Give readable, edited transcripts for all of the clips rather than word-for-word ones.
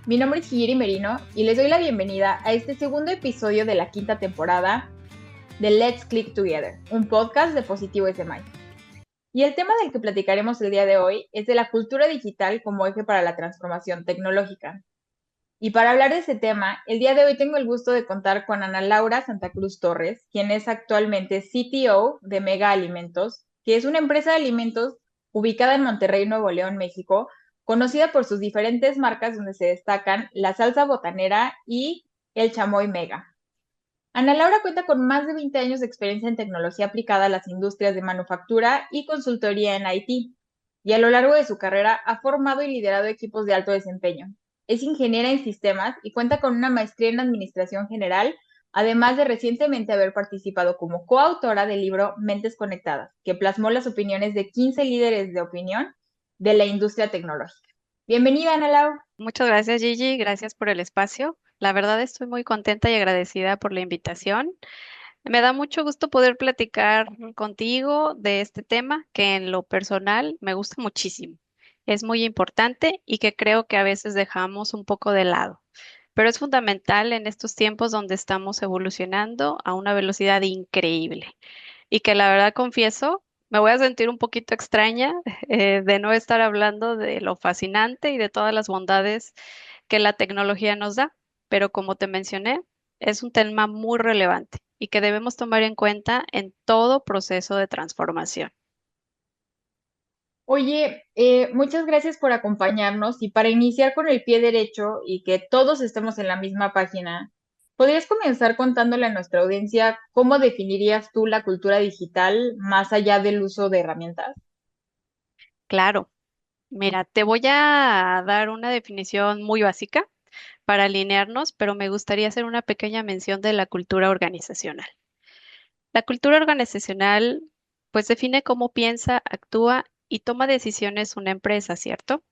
Mi nombre es Hiyeri Merino y les doy la bienvenida a este segundo episodio de la quinta temporada de Let's Click Together, un podcast de Positivo SMI. Y el tema del que platicaremos el día de hoy es de la cultura digital como eje para la transformación tecnológica. Y para hablar de ese tema, el día de hoy tengo el gusto de contar con Ana Laura Santa Cruz Torres, quien es actualmente CTO de Mega Alimentos, que es una empresa de alimentos ubicada en Monterrey, Nuevo León, México, conocida por sus diferentes marcas donde se destacan la salsa botanera y el chamoy Mega. Ana Laura cuenta con más de 20 años de experiencia en tecnología aplicada a las industrias de manufactura y consultoría en IT, y a lo largo de su carrera ha formado y liderado equipos de alto desempeño. Es ingeniera en sistemas y cuenta con una maestría en administración general, además de recientemente haber participado como coautora del libro Mentes Conectadas, que plasmó las opiniones de 15 líderes de opinión de la industria tecnológica. Bienvenida, Ana Laura. Muchas gracias, Gigi. Gracias por el espacio. La verdad estoy muy contenta y agradecida por la invitación. Me da mucho gusto poder platicar contigo de este tema que en lo personal me gusta muchísimo. Es muy importante y que creo que a veces dejamos un poco de lado, pero es fundamental en estos tiempos donde estamos evolucionando a una velocidad increíble y que la verdad confieso, me voy a sentir un poquito extraña de no estar hablando de lo fascinante y de todas las bondades que la tecnología nos da, pero como te mencioné, es un tema muy relevante y que debemos tomar en cuenta en todo proceso de transformación. Oye, muchas gracias por acompañarnos y para iniciar con el pie derecho y que todos estemos en la misma página, ¿podrías comenzar contándole a nuestra audiencia cómo definirías tú la cultura digital más allá del uso de herramientas? Claro, mira, te voy a dar una definición muy básica para alinearnos, pero me gustaría hacer una pequeña mención de la cultura organizacional. La cultura organizacional, pues define cómo piensa, actúa y toma decisiones una empresa, ¿cierto?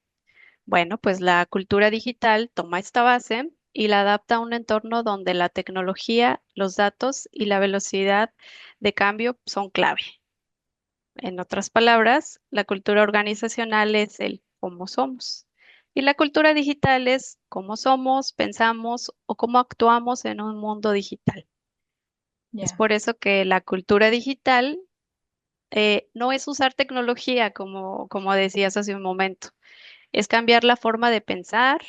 Bueno, pues la cultura digital toma esta base y la adapta a un entorno donde la tecnología, los datos y la velocidad de cambio son clave. En otras palabras, la cultura organizacional es el cómo somos y la cultura digital es cómo somos, pensamos o cómo actuamos en un mundo digital. Es Ya. por eso que la cultura digital no es usar tecnología como decías hace un momento, es cambiar la forma de pensar,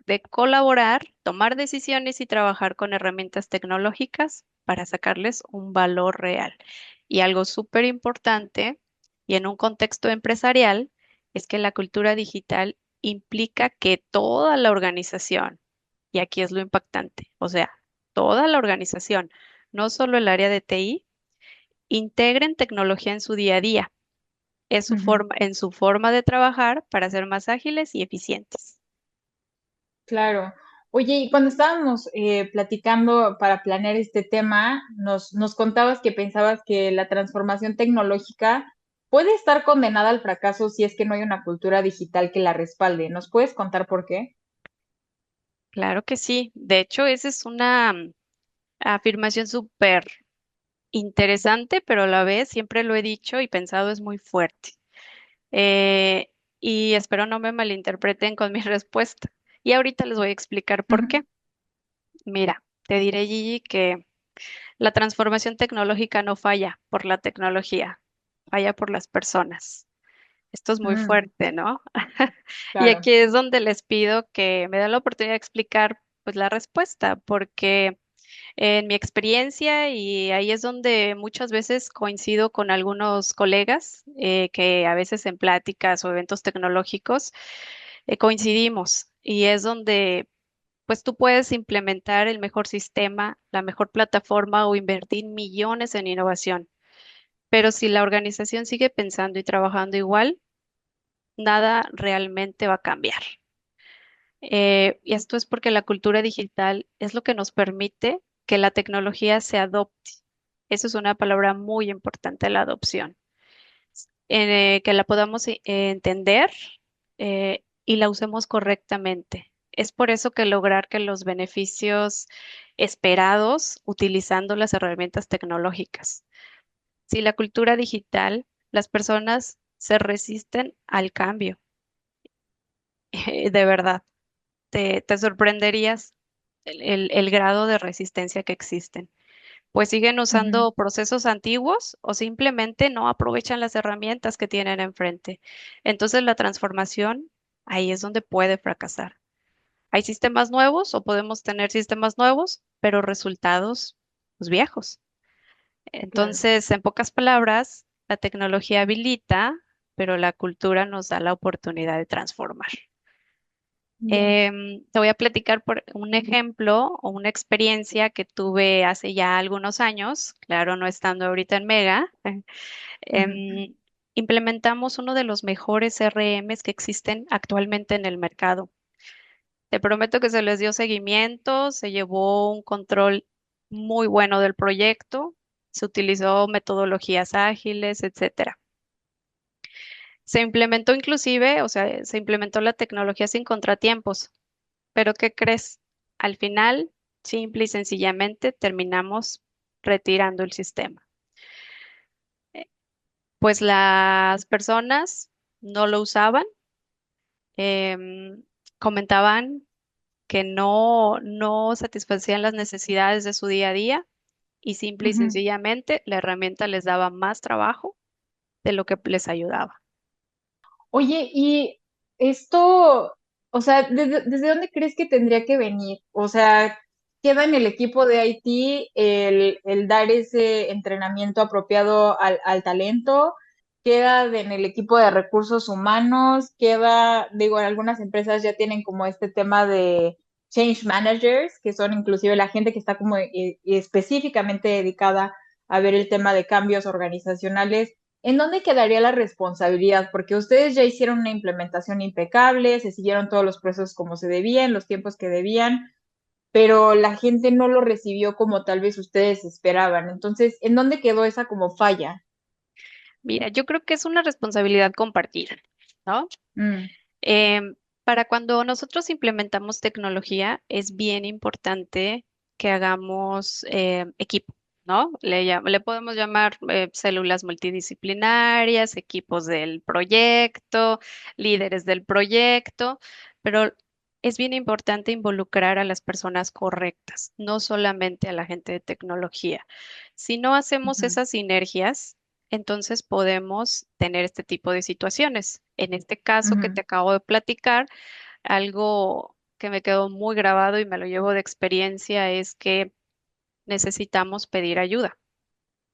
de colaborar, tomar decisiones y trabajar con herramientas tecnológicas para sacarles un valor real. Y algo súper importante, y en un contexto empresarial, es que la cultura digital implica que toda la organización, y aquí es lo impactante, o sea, toda la organización, no solo el área de TI, integren tecnología en su día a día, Ujú. en su forma de trabajar para ser más ágiles y eficientes. Claro. Oye, y cuando estábamos platicando para planear este tema, nos contabas que pensabas que la transformación tecnológica puede estar condenada al fracaso si es que no hay una cultura digital que la respalde. ¿Nos puedes contar por qué? Claro que sí. De hecho, esa es una afirmación súper interesante, pero a la vez siempre lo he dicho y pensado es muy fuerte. Eh, y espero no me malinterpreten con mi respuesta. Y ahorita les voy a explicar por Ujú. qué. Mira, te diré, Gigi, que la transformación tecnológica no falla por la tecnología, falla por las personas. Esto es muy Mm, fuerte, ¿no? Y claro. aquí es donde les pido que me den la oportunidad de explicar pues la respuesta, porque en mi experiencia, y ahí es donde muchas veces coincido con algunos colegas que a veces en pláticas o eventos tecnológicos coincidimos, y es donde pues tú puedes implementar el mejor sistema, la mejor plataforma o invertir millones en innovación, pero si la organización sigue pensando y trabajando igual, nada realmente va a cambiar. Y esto es porque la cultura digital es lo que nos permite que la tecnología se adopte. Eso es una palabra muy importante, la adopción. Que la podamos entender y la usemos correctamente. Es por eso que lograr que los beneficios esperados utilizando las herramientas tecnológicas. Si la cultura digital, las personas se resisten al cambio, de verdad. te sorprenderías el grado de resistencia que existen. Pues siguen Ujú. usando procesos antiguos o simplemente no aprovechan las herramientas que tienen enfrente. Entonces la transformación ahí es donde puede fracasar. Hay sistemas nuevos o podemos tener sistemas nuevos, pero resultados pues, viejos. Claro. Entonces, en pocas palabras, la tecnología habilita, pero la cultura nos da la oportunidad de transformar. Ya. Te voy a platicar por un ejemplo o una experiencia que tuve hace ya algunos años, claro, no estando ahorita en Mega. Ujú. em, Implementamos uno de los mejores CRMs que existen actualmente en el mercado. Te prometo que se les dio seguimiento, se llevó un control muy bueno del proyecto, se utilizó metodologías ágiles, etcétera. Se implementó inclusive, o sea, se implementó la tecnología sin contratiempos. Pero ¿qué crees? Al final, simple y sencillamente, terminamos retirando el sistema. Eh, Pues las personas no lo usaban, em, comentaban que no satisfacían las necesidades de su día a día y simple y Ujú. sencillamente la herramienta les daba más trabajo de lo que les ayudaba. Oye, y esto, o sea, ¿desde dónde crees que tendría que venir? O sea, ¿queda en el equipo de IT el dar ese entrenamiento apropiado al talento? ¿Queda en el equipo de recursos humanos? ¿Queda, digo, en algunas empresas ya tienen como este tema de change managers, que son inclusive la gente que está como específicamente dedicada a ver el tema de cambios organizacionales? ¿En dónde quedaría la responsabilidad? Porque ustedes ya hicieron una implementación impecable, se siguieron todos los procesos como se debían, los tiempos que debían, pero la gente no lo recibió como tal vez ustedes esperaban. Entonces, ¿en dónde quedó esa como falla? Mira, yo creo que es una responsabilidad compartida, ¿no? Mm. Em, para cuando nosotros implementamos tecnología, es bien importante que hagamos equipo, ¿no? Le podemos llamar células multidisciplinarias, equipos del proyecto, líderes del proyecto, pero es bien importante involucrar a las personas correctas, no solamente a la gente de tecnología. Si no hacemos Ujú. esas sinergias, entonces podemos tener este tipo de situaciones. En este caso que Ujú. te acabo de platicar, algo que me quedó muy grabado y me lo llevo de experiencia es que necesitamos pedir ayuda.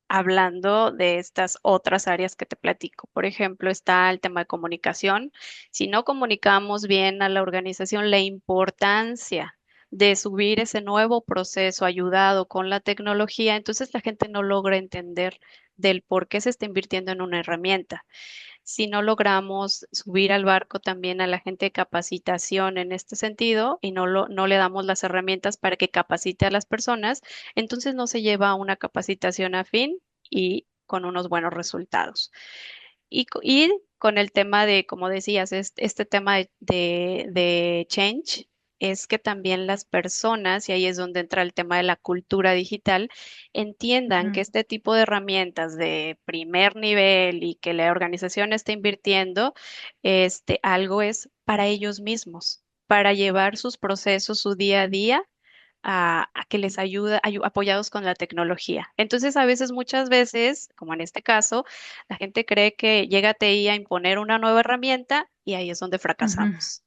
Hablando de estas otras áreas que te platico. Por ejemplo, está el tema de comunicación. Si no comunicamos bien a la organización la importancia de subir ese nuevo proceso ayudado con la tecnología, entonces la gente no logra entender del por qué se está invirtiendo en una herramienta. Si no logramos subir al barco también a la gente de capacitación en este sentido y no le damos las herramientas para que capacite a las personas, entonces no se lleva a una capacitación afín y con unos buenos resultados. Y con el tema de, como decías, este tema de change, es que también las personas, y ahí es donde entra el tema de la cultura digital, entiendan que Ujú. este tipo de herramientas de primer nivel y que la organización está invirtiendo, algo es para ellos mismos, para llevar sus procesos, su día a día a que les ayude, apoyados con la tecnología. Entonces, a veces, muchas veces, como en este caso, la gente cree que llega TI a imponer una nueva herramienta y ahí es donde Ujú. fracasamos.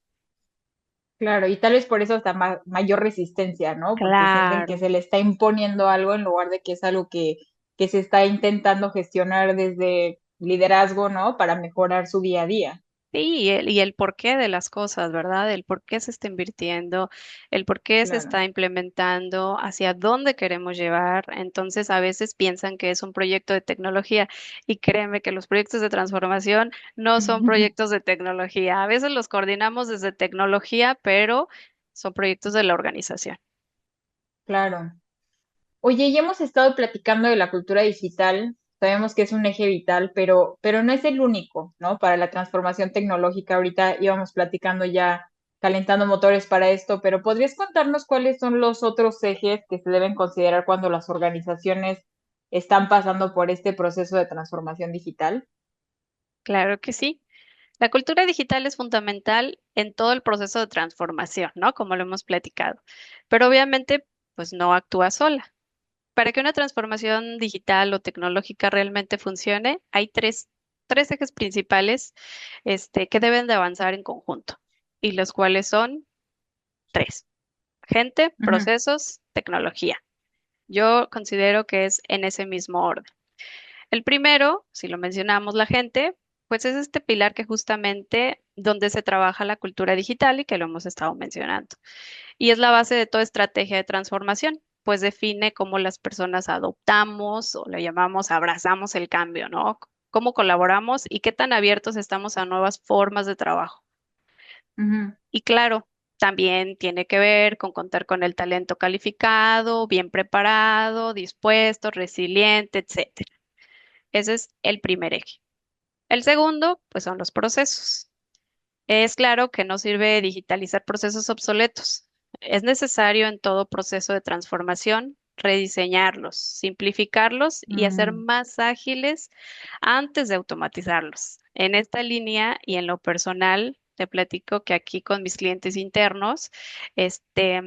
Claro, y tal vez por eso hasta mayor resistencia, ¿no? Porque sienten que Claro. se le está imponiendo algo en lugar de que es algo que se está intentando gestionar desde liderazgo, ¿no? Para mejorar su día a día. Sí, y el porqué de las cosas, ¿verdad? El por qué se está invirtiendo, el por qué se Claro. está implementando, hacia dónde queremos llevar. Entonces, a veces piensan que es un proyecto de tecnología y créeme que los proyectos de transformación no son proyectos de tecnología. A veces los coordinamos desde tecnología, pero son proyectos de la organización. Claro. Oye, ya hemos estado platicando de la cultura digital, sabemos que es un eje vital, pero no es el único, ¿no? Para la transformación tecnológica, ahorita íbamos platicando ya, calentando motores para esto, pero ¿podrías contarnos cuáles son los otros ejes que se deben considerar cuando las organizaciones están pasando por este proceso de transformación digital? Claro que sí. La cultura digital es fundamental en todo el proceso de transformación, ¿no? Como lo hemos platicado. Pero obviamente, pues no actúa sola. Para que una transformación digital o tecnológica realmente funcione, hay tres ejes principales, que deben de avanzar en conjunto, y los cuales son tres: gente, Ujú, procesos, tecnología. Yo considero que es en ese mismo orden. El primero, si lo mencionamos, la gente, pues es este pilar que justamente donde se trabaja la cultura digital y que lo hemos estado mencionando. Y es la base de toda estrategia de transformación, pues define cómo las personas adoptamos o le llamamos abrazamos el cambio, ¿no? Cómo colaboramos y qué tan abiertos estamos a nuevas formas de trabajo. ujú, Y claro, también tiene que ver con contar con el talento calificado, bien preparado, dispuesto, resiliente, etcétera. Ese es el primer eje. El segundo, pues son los procesos. Es claro que no sirve digitalizar procesos obsoletos. Es necesario en todo proceso de transformación rediseñarlos, simplificarlos y hacer mm, más ágiles antes de automatizarlos. En esta línea y en lo personal, te platico que aquí con mis clientes internos, este,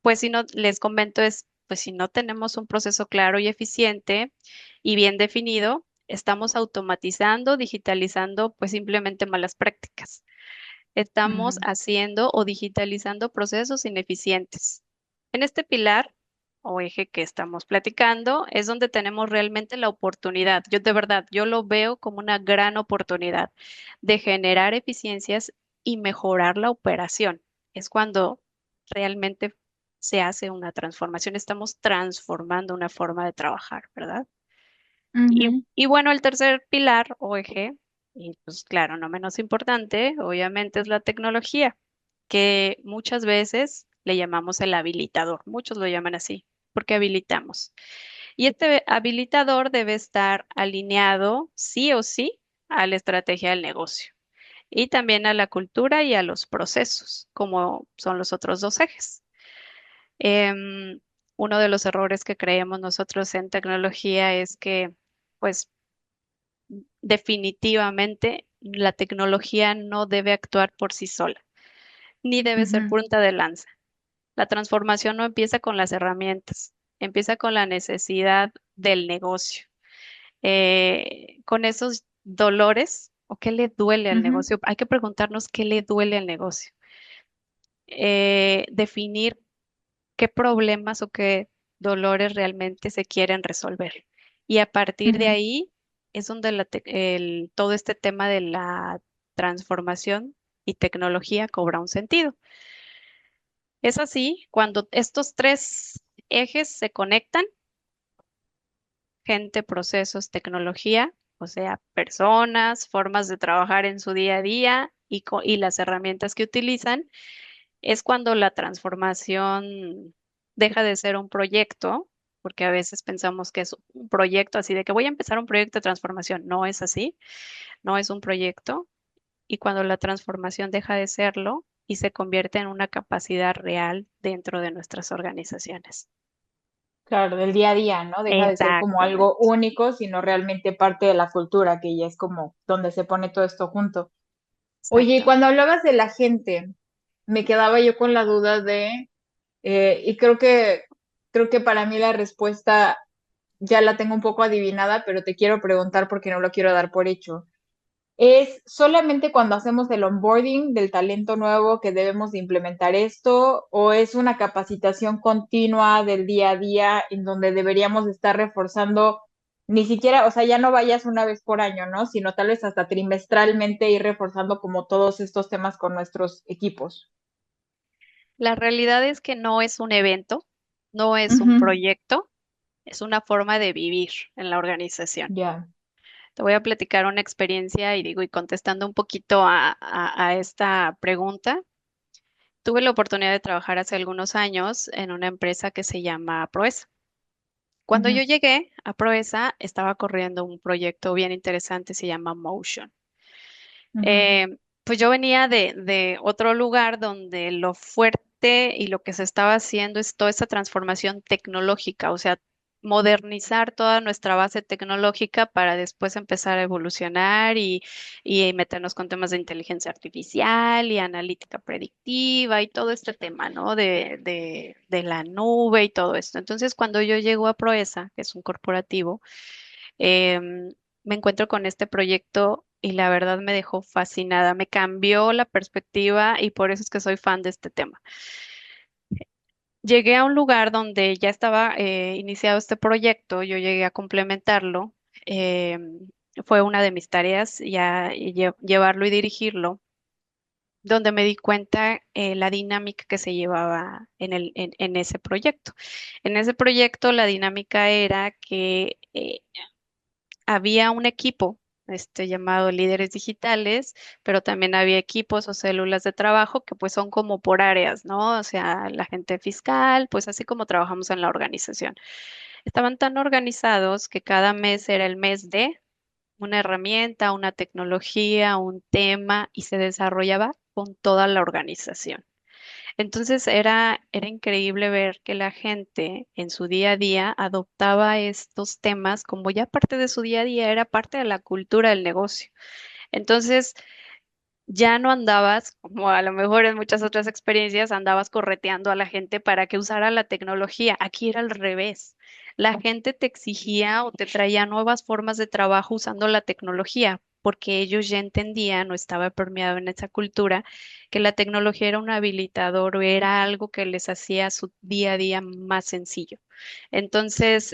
pues si no, les comento es, pues si no tenemos un proceso claro y eficiente y bien definido, estamos automatizando, digitalizando, pues simplemente malas prácticas. Estamos ujú, haciendo o digitalizando procesos ineficientes. En este pilar o eje que estamos platicando es donde tenemos realmente la oportunidad. Yo de verdad, yo lo veo como una gran oportunidad de generar eficiencias y mejorar la operación. Es cuando realmente se hace una transformación. Estamos transformando una forma de trabajar, ¿verdad? ujú, Y bueno, el tercer pilar o eje, y pues claro, no menos importante, obviamente es la tecnología, que muchas veces le llamamos el habilitador, muchos lo llaman así, porque habilitamos. Y este habilitador debe estar alineado sí o sí a la estrategia del negocio y también a la cultura y a los procesos, como son los otros dos ejes. Em, Uno de los errores que creemos nosotros en tecnología es que, pues, definitivamente, la tecnología no debe actuar por sí sola, ni debe ser ujú, punta de lanza. La transformación no empieza con las herramientas, empieza con la necesidad del negocio, con esos dolores o qué le duele al ujú, negocio. Hay que preguntarnos qué le duele al negocio, definir qué problemas o qué dolores realmente se quieren resolver. Y a partir de ujú. ahí es donde todo este tema de la transformación y tecnología cobra un sentido. Es así, cuando estos tres ejes se conectan, gente, procesos, tecnología, o sea, personas, formas de trabajar en su día a día y las herramientas que utilizan, es cuando la transformación deja de ser un proyecto, porque a veces pensamos que es un proyecto así de que voy a empezar un proyecto de transformación. No es así, no es un proyecto. Y cuando la transformación deja de serlo y se convierte en una capacidad real dentro de nuestras organizaciones. Claro, del día a día, ¿no? Deja de ser como algo Exactamente, único, sino realmente parte de la cultura, que ya es como donde se pone todo esto junto. Oye, y exacto. cuando hablabas de la gente, me quedaba yo con la duda de, y creo que para mí la respuesta ya la tengo un poco adivinada, pero te quiero preguntar porque no lo quiero dar por hecho. ¿Es solamente cuando hacemos el onboarding del talento nuevo que debemos de implementar esto o es una capacitación continua del día a día en donde deberíamos estar reforzando, ni siquiera, o sea, ya no vayas una vez por año, ¿no? Sino tal vez hasta trimestralmente ir reforzando como todos estos temas con nuestros equipos? La realidad es que no es un evento, no es un Ujú, proyecto, es una forma de vivir en la organización. ya. Te voy a platicar una experiencia y digo, y contestando un poquito a esta pregunta, tuve la oportunidad de trabajar hace algunos años en una empresa que se llama Proesa. Cuando yo Ujú, llegué a Proesa, estaba corriendo un proyecto bien interesante, se llama Motion. ujú, Eh, pues yo venía de otro lugar donde lo fuerte y lo que se estaba haciendo es toda esa transformación tecnológica, o sea, modernizar toda nuestra base tecnológica para después empezar a evolucionar y meternos con temas de inteligencia artificial y analítica predictiva y todo este tema, ¿no? De la nube y todo esto. Entonces, cuando yo llego a Proesa, que es un corporativo, em, me encuentro con este proyecto y la verdad me dejó fascinada, me cambió la perspectiva y por eso es que soy fan de este tema. Llegué a un lugar donde ya estaba iniciado este proyecto, yo llegué a complementarlo. Fue una de mis tareas ya llevarlo y dirigirlo, donde me di cuenta la dinámica que se llevaba en ese proyecto. En ese proyecto la dinámica era que había un equipo llamado líderes digitales, pero también había equipos o células de trabajo que pues son como por áreas, ¿no? O sea, la gente fiscal, pues así como trabajamos en la organización. Estaban tan organizados que cada mes era el mes de una herramienta, una tecnología, un tema y se desarrollaba con toda la organización. Entonces era increíble ver que la gente en su día a día adoptaba estos temas como ya parte de su día a día, era parte de la cultura del negocio. Entonces ya no andabas, como a lo mejor en muchas otras experiencias, andabas correteando a la gente para que usara la tecnología. Aquí era al revés. La gente te exigía o te traía nuevas formas de trabajo usando la tecnología, porque ellos ya entendían o estaba permeado en esa cultura que la tecnología era un habilitador o era algo que les hacía su día a día más sencillo. Entonces,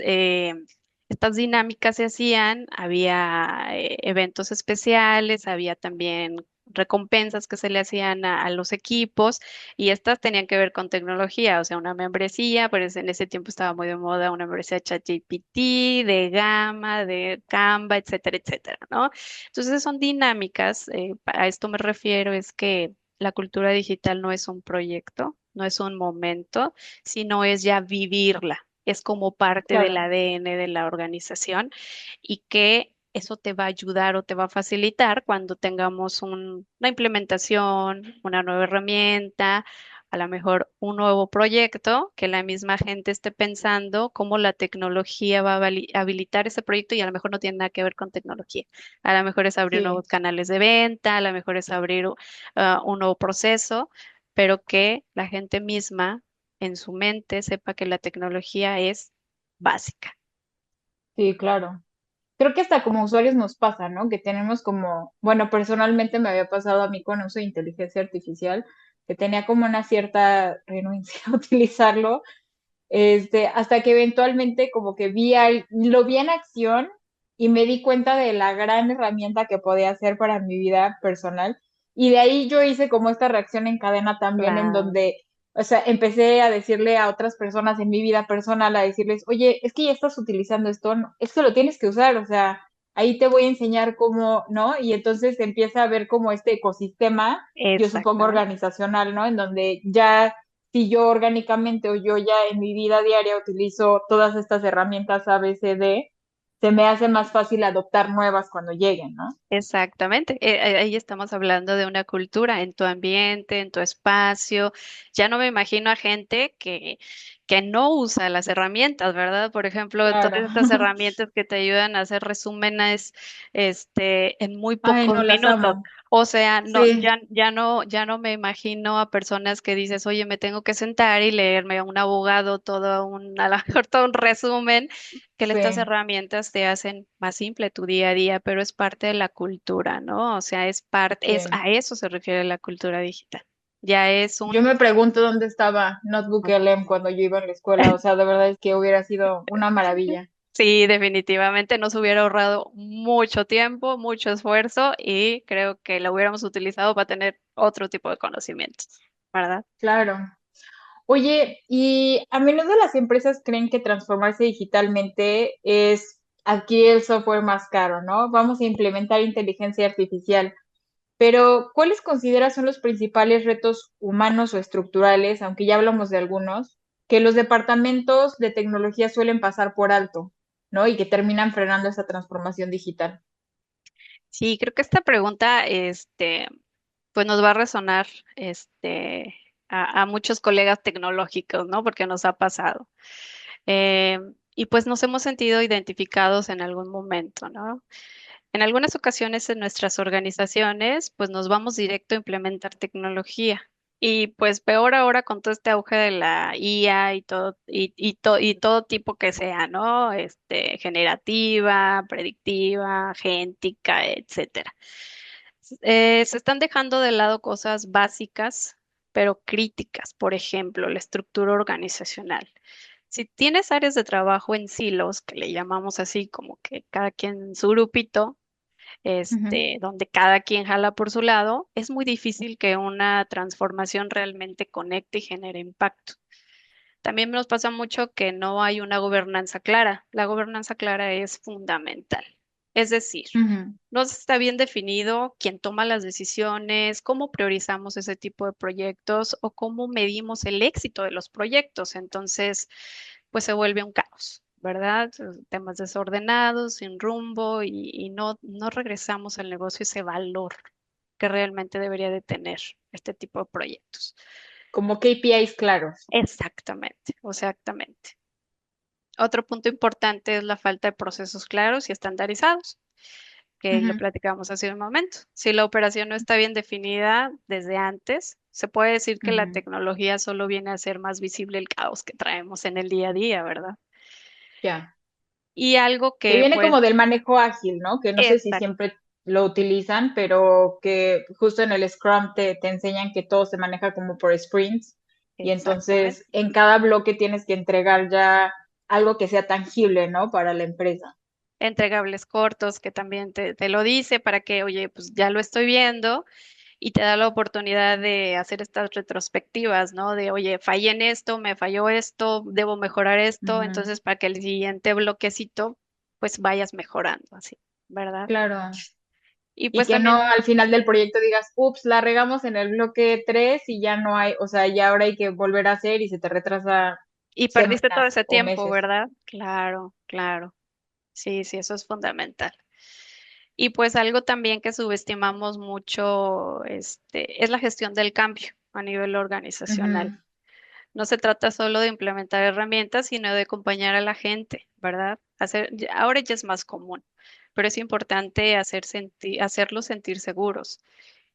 estas dinámicas se hacían, había eventos especiales, había también recompensas que se le hacían a los equipos y estas tenían que ver con tecnología, o sea, una membresía, pues en ese tiempo estaba muy de moda una membresía de ChatGPT, de Gamma, de Canva, etcétera, etcétera, ¿no? Entonces son dinámicas, a esto me refiero, es que la cultura digital no es un proyecto, no es un momento, sino es ya vivirla. Es como parte del Claro. ADN de la organización y que eso te va a ayudar o te va a facilitar cuando tengamos una implementación, una nueva herramienta, a lo mejor un nuevo proyecto, que la misma gente esté pensando cómo la tecnología va a habilitar ese proyecto y a lo mejor no tiene nada que ver con tecnología. A lo mejor es abrir Sí, nuevos canales de venta, a lo mejor es abrir un nuevo proceso, pero que la gente misma en su mente sepa que la tecnología es básica. sí, claro. Creo que hasta como usuarios nos pasa, ¿no? Que tenemos como, bueno, personalmente me había pasado a mí con uso de inteligencia artificial, que tenía como una cierta renuncia a utilizarlo, hasta que eventualmente como que lo vi en acción y me di cuenta de la gran herramienta que podía hacer para mi vida personal. Y de ahí yo hice como esta reacción en cadena también, en Claro, donde, o sea, empecé a decirle a otras personas en mi vida personal, a decirles, oye, es que ya estás utilizando esto, no, es que lo tienes que usar, o sea, ahí te voy a enseñar cómo, ¿no? Y entonces empieza a ver como este ecosistema, yo supongo exactamente. organizacional, ¿no? En donde ya si yo orgánicamente o yo ya en mi vida diaria utilizo todas estas herramientas A, B, C, D, se me hace más fácil adoptar nuevas cuando lleguen, ¿no? Exactamente. Ahí estamos hablando de una cultura en tu ambiente, en tu espacio. Ya no me imagino a gente que no usa las herramientas, ¿verdad? Por ejemplo, Claro. todas estas herramientas que te ayudan a hacer resúmenes, en muy Ay, no, pocos las minutos. amo. O sea, no, Sí, ya no me imagino a personas que dices, oye, me tengo que sentar y leerme a un abogado a lo mejor todo un resumen que estas sí, herramientas te hacen más simple tu día a día, pero es parte de la cultura, ¿no? O sea, sí. a eso se refiere la cultura digital. Ya es Yo un, me pregunto dónde estaba Notebook LM cuando yo iba a la escuela, o sea, de verdad es que hubiera sido una maravilla. sí, definitivamente nos hubiera ahorrado mucho tiempo, mucho esfuerzo y creo que lo hubiéramos utilizado para tener otro tipo de conocimientos, ¿verdad? Claro. Oye, y a menudo las empresas creen que transformarse digitalmente es adquirir el software más caro, ¿no? Vamos a implementar inteligencia artificial. Pero, ¿cuáles consideras son los principales retos humanos o estructurales, aunque ya hablamos de algunos, que los departamentos de tecnología suelen pasar por alto, ¿no? Y que terminan frenando esa transformación digital. Sí, creo que esta pregunta, pues nos va a resonar, a muchos colegas tecnológicos, ¿no? Porque nos ha pasado. y pues nos hemos sentido identificados en algún momento, ¿no? En algunas ocasiones en nuestras organizaciones, pues nos vamos directo a implementar tecnología. Y pues peor ahora con todo este auge de la IA y todo, y todo tipo que sea, ¿no? Generativa, predictiva, agéntica, etcétera. Se están dejando de lado cosas básicas, pero críticas. Por ejemplo, la estructura organizacional. Si tienes áreas de trabajo en silos, que le llamamos así, como que cada quien en su grupito, Ujú. donde cada quien jala por su lado, es muy difícil que una transformación realmente conecte y genere impacto. También nos pasa mucho que no hay una gobernanza clara. La gobernanza clara es fundamental. Es decir, Ujú. no está bien definido quién toma las decisiones, cómo priorizamos ese tipo de proyectos o cómo medimos el éxito de los proyectos. Entonces, pues se vuelve un caos, ¿verdad? Temas desordenados, sin rumbo y no regresamos al negocio ese valor que realmente debería de tener este tipo de proyectos. Como KPIs claros. Exactamente, exactamente. Otro punto importante es la falta de procesos claros y estandarizados, que lo Ujú. platicamos hace un momento. Si la operación no está bien definida desde antes, se puede decir que la Ujú. tecnología solo viene a hacer más visible el caos que traemos en el día a día, ¿verdad? Ya. Y algo Que que, viene pues, como del manejo ágil, ¿no? Que no sé si exact- siempre lo utilizan, pero que justo en el Scrum te enseñan que todo se maneja como por sprints y entonces exactamente. en cada bloque tienes que entregar ya algo que sea tangible, ¿no? Para la empresa. Entregables cortos, que también te lo dice para que, oye, pues ya lo estoy viendo y te da la oportunidad de hacer estas retrospectivas, ¿no? De, oye, fallé en esto, me falló esto, debo mejorar esto, Ujú. entonces para que el siguiente bloquecito, pues vayas mejorando, así, ¿verdad? Claro. Y Y pues que no también, al final del proyecto digas, ups, la regamos en el bloque 3 y ya no hay, o sea, ya ahora hay que volver a hacer y se te retrasa y perdiste todo semanas ese o tiempo, meses. ¿verdad? Claro, claro. Sí, sí, eso es fundamental. Y pues algo también que subestimamos mucho, es la gestión del cambio a nivel organizacional. Ujú. No se trata solo de implementar herramientas, sino de acompañar a la gente, ¿verdad? Ahora ya es más común, pero es importante hacerlos sentir seguros.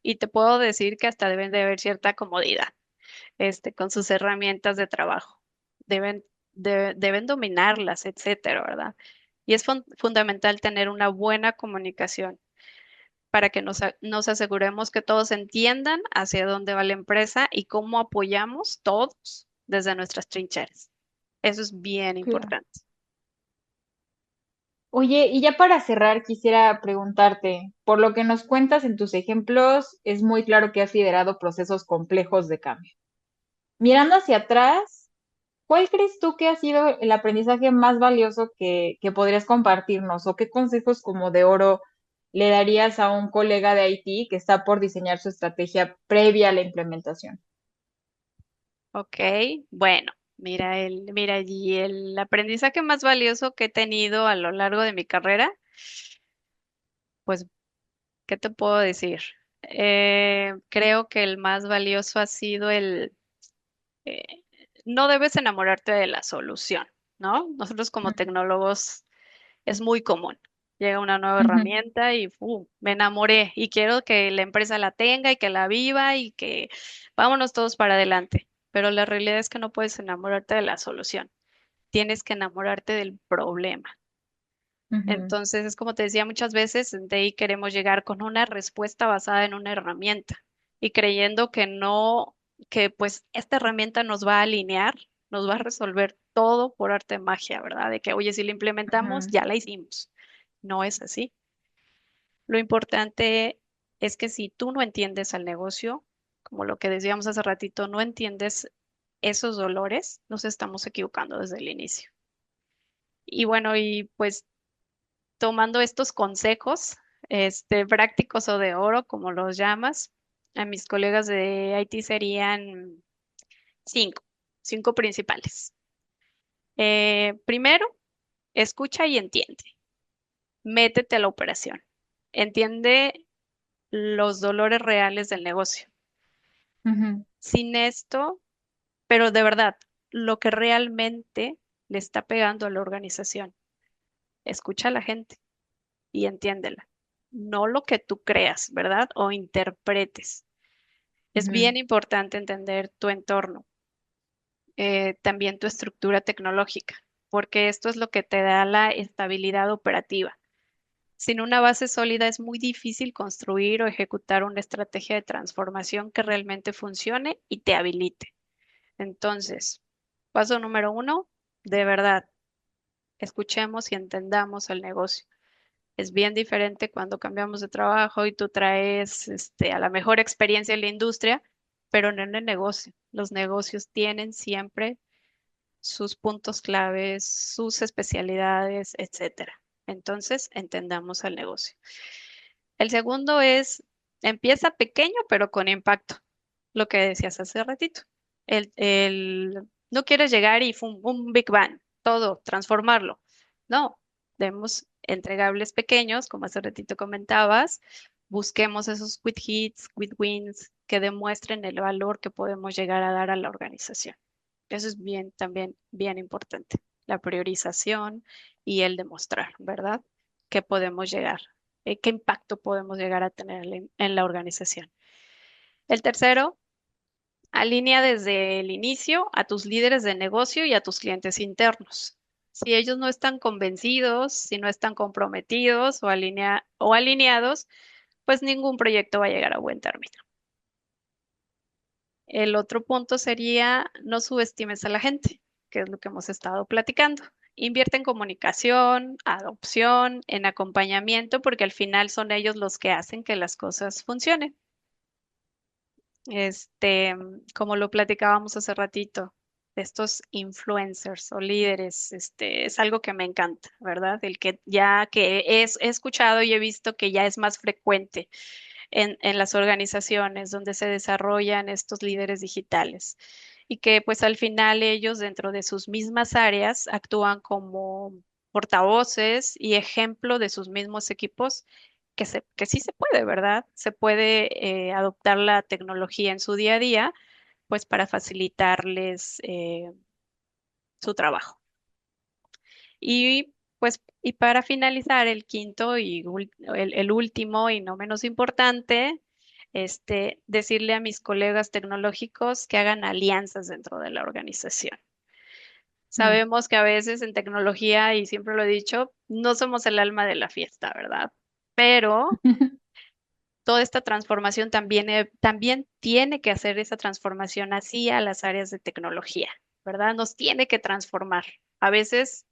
Y te puedo decir que hasta deben de haber cierta comodidad, con sus herramientas de trabajo. Deben, deben dominarlas, etcétera, ¿verdad? Y es fundamental tener una buena comunicación para que nos aseguremos que todos entiendan hacia dónde va la empresa y cómo apoyamos todos desde nuestras trincheras. Eso es bien Claro. importante. Oye, y ya para cerrar, quisiera preguntarte, por lo que nos cuentas en tus ejemplos, es muy claro que has liderado procesos complejos de cambio. Mirando hacia atrás, ¿cuál crees tú que ha sido el aprendizaje más valioso que podrías compartirnos o qué consejos como de oro le darías a un colega de IT que está por diseñar su estrategia previa a la implementación? Ok, bueno, mira, y el aprendizaje más valioso que he tenido a lo largo de mi carrera, pues, ¿qué te puedo decir? Creo que el más valioso ha sido eh, no debes enamorarte de la solución, ¿no? Nosotros como Ujú. tecnólogos es muy común. Llega una nueva Ujú. herramienta y me enamoré y quiero que la empresa la tenga y que la viva y que vámonos todos para adelante. Pero la realidad es que no puedes enamorarte de la solución, tienes que enamorarte del problema. Ujú. Entonces, es como te decía muchas veces, de ahí queremos llegar con una respuesta basada en una herramienta y creyendo que no, que pues esta herramienta nos va a alinear, nos va a resolver todo por arte de magia, ¿verdad? De que, oye, si la implementamos, Ujú. ya la hicimos. No es así. Lo importante es que si tú no entiendes al negocio, como lo que decíamos hace ratito, no entiendes esos dolores, nos estamos equivocando desde el inicio. Y bueno, y pues tomando estos consejos, prácticos o de oro, como los llamas, a mis colegas de IT serían cinco, cinco principales. Primero, escucha y entiende. Métete a la operación. Entiende los dolores reales del negocio. Ujú. Sin esto, pero de verdad, lo que realmente le está pegando a la organización. Escucha a la gente y entiéndela. No lo que tú creas, ¿verdad? O interpretes. Es Ujú, bien importante entender tu entorno, también tu estructura tecnológica, porque esto es lo que te da la estabilidad operativa. Sin una base sólida es muy difícil construir o ejecutar una estrategia de transformación que realmente funcione y te habilite. Entonces, paso número uno, de verdad, escuchemos y entendamos el negocio. Es bien diferente cuando cambiamos de trabajo y tú traes a la mejor experiencia en la industria, pero no en el negocio. Los negocios tienen siempre sus puntos claves, sus especialidades, etcétera. Entonces, entendamos al negocio. El segundo es, empieza pequeño, pero con impacto. Lo que decías hace ratito. No quieres llegar y un Big Bang, todo, transformarlo. No, demos entregables pequeños, como hace ratito comentabas. Busquemos esos quick hits, quick wins que demuestren el valor que podemos llegar a dar a la organización. Eso es bien, también bien importante. La priorización y el demostrar, ¿verdad? Que podemos llegar, qué impacto podemos llegar a tener en la organización. El tercero, alinea desde el inicio a tus líderes de negocio y a tus clientes internos. Si ellos no están convencidos, si no están comprometidos o alineados, pues ningún proyecto va a llegar a buen término. El otro punto sería no subestimes a la gente, que es lo que hemos estado platicando. Invierte en comunicación, adopción, en acompañamiento, porque al final son ellos los que hacen que las cosas funcionen. Como lo platicábamos hace ratito, estos influencers o líderes, es algo que me encanta, ¿verdad? El que ya que he escuchado y he visto que ya es más frecuente en las organizaciones donde se desarrollan estos líderes digitales y que pues al final ellos dentro de sus mismas áreas actúan como portavoces y ejemplo de sus mismos equipos que sí se puede, ¿verdad? Se puede adoptar la tecnología en su día a día, pues para facilitarles su trabajo. Y pues, y para finalizar, el quinto y el último y no menos importante, decirle a mis colegas tecnológicos que hagan alianzas dentro de la organización. mm. Sabemos que a veces en tecnología, y siempre lo he dicho, no somos el alma de la fiesta, ¿verdad? Pero toda esta transformación también tiene que hacer esa transformación hacia las áreas de tecnología, ¿verdad? Nos tiene que transformar. A veces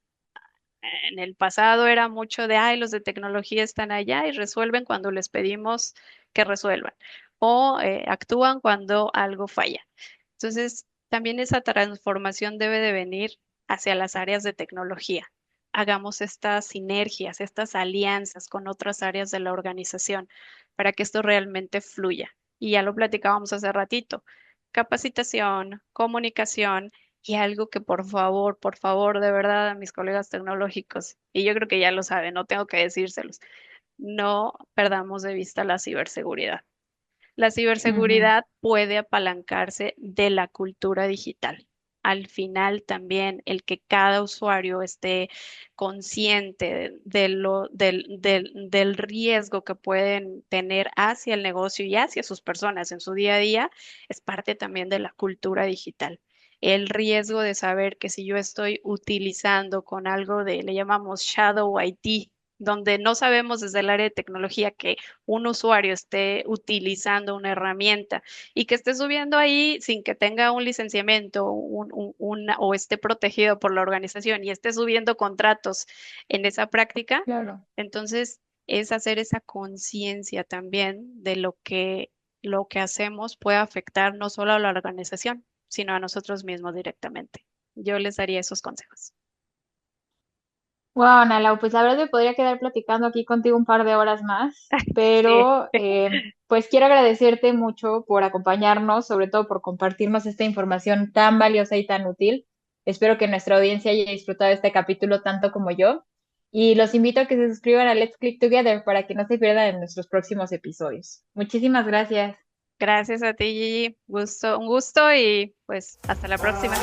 en el pasado era mucho de, ay, los de tecnología están allá y resuelven cuando les pedimos que resuelvan o actúan cuando algo falla. Entonces, también esa transformación debe de venir hacia las áreas de tecnología. Hagamos estas sinergias, estas alianzas con otras áreas de la organización para que esto realmente fluya. Y ya lo platicábamos hace ratito. Capacitación, comunicación y algo que por favor, de verdad, a mis colegas tecnológicos, y yo creo que ya lo saben, no tengo que decírselos, no perdamos de vista la ciberseguridad. La Ujú. ciberseguridad puede apalancarse de la cultura digital. Al final también el que cada usuario esté consciente del riesgo que pueden tener hacia el negocio y hacia sus personas en su día a día es parte también de la cultura digital. El riesgo de saber que si yo estoy utilizando con algo le llamamos Shadow IT, donde no sabemos desde el área de tecnología que un usuario esté utilizando una herramienta y que esté subiendo ahí sin que tenga un licenciamiento o esté protegido por la organización y esté subiendo contratos en esa práctica, Claro. entonces es hacer esa conciencia también de lo que hacemos puede afectar no solo a la organización, sino a nosotros mismos directamente. Yo les daría esos consejos. Wow, Ana, pues la verdad me podría quedar platicando aquí contigo un par de horas más, Sí, pero pues quiero agradecerte mucho por acompañarnos, sobre todo por compartirnos esta información tan valiosa y tan útil. Espero que nuestra audiencia haya disfrutado este capítulo tanto como yo. Y los invito a que se suscriban a Let's Click Together para que no se pierdan en nuestros próximos episodios. Muchísimas gracias. gracias a ti, Gigi. Un gusto y pues hasta la próxima.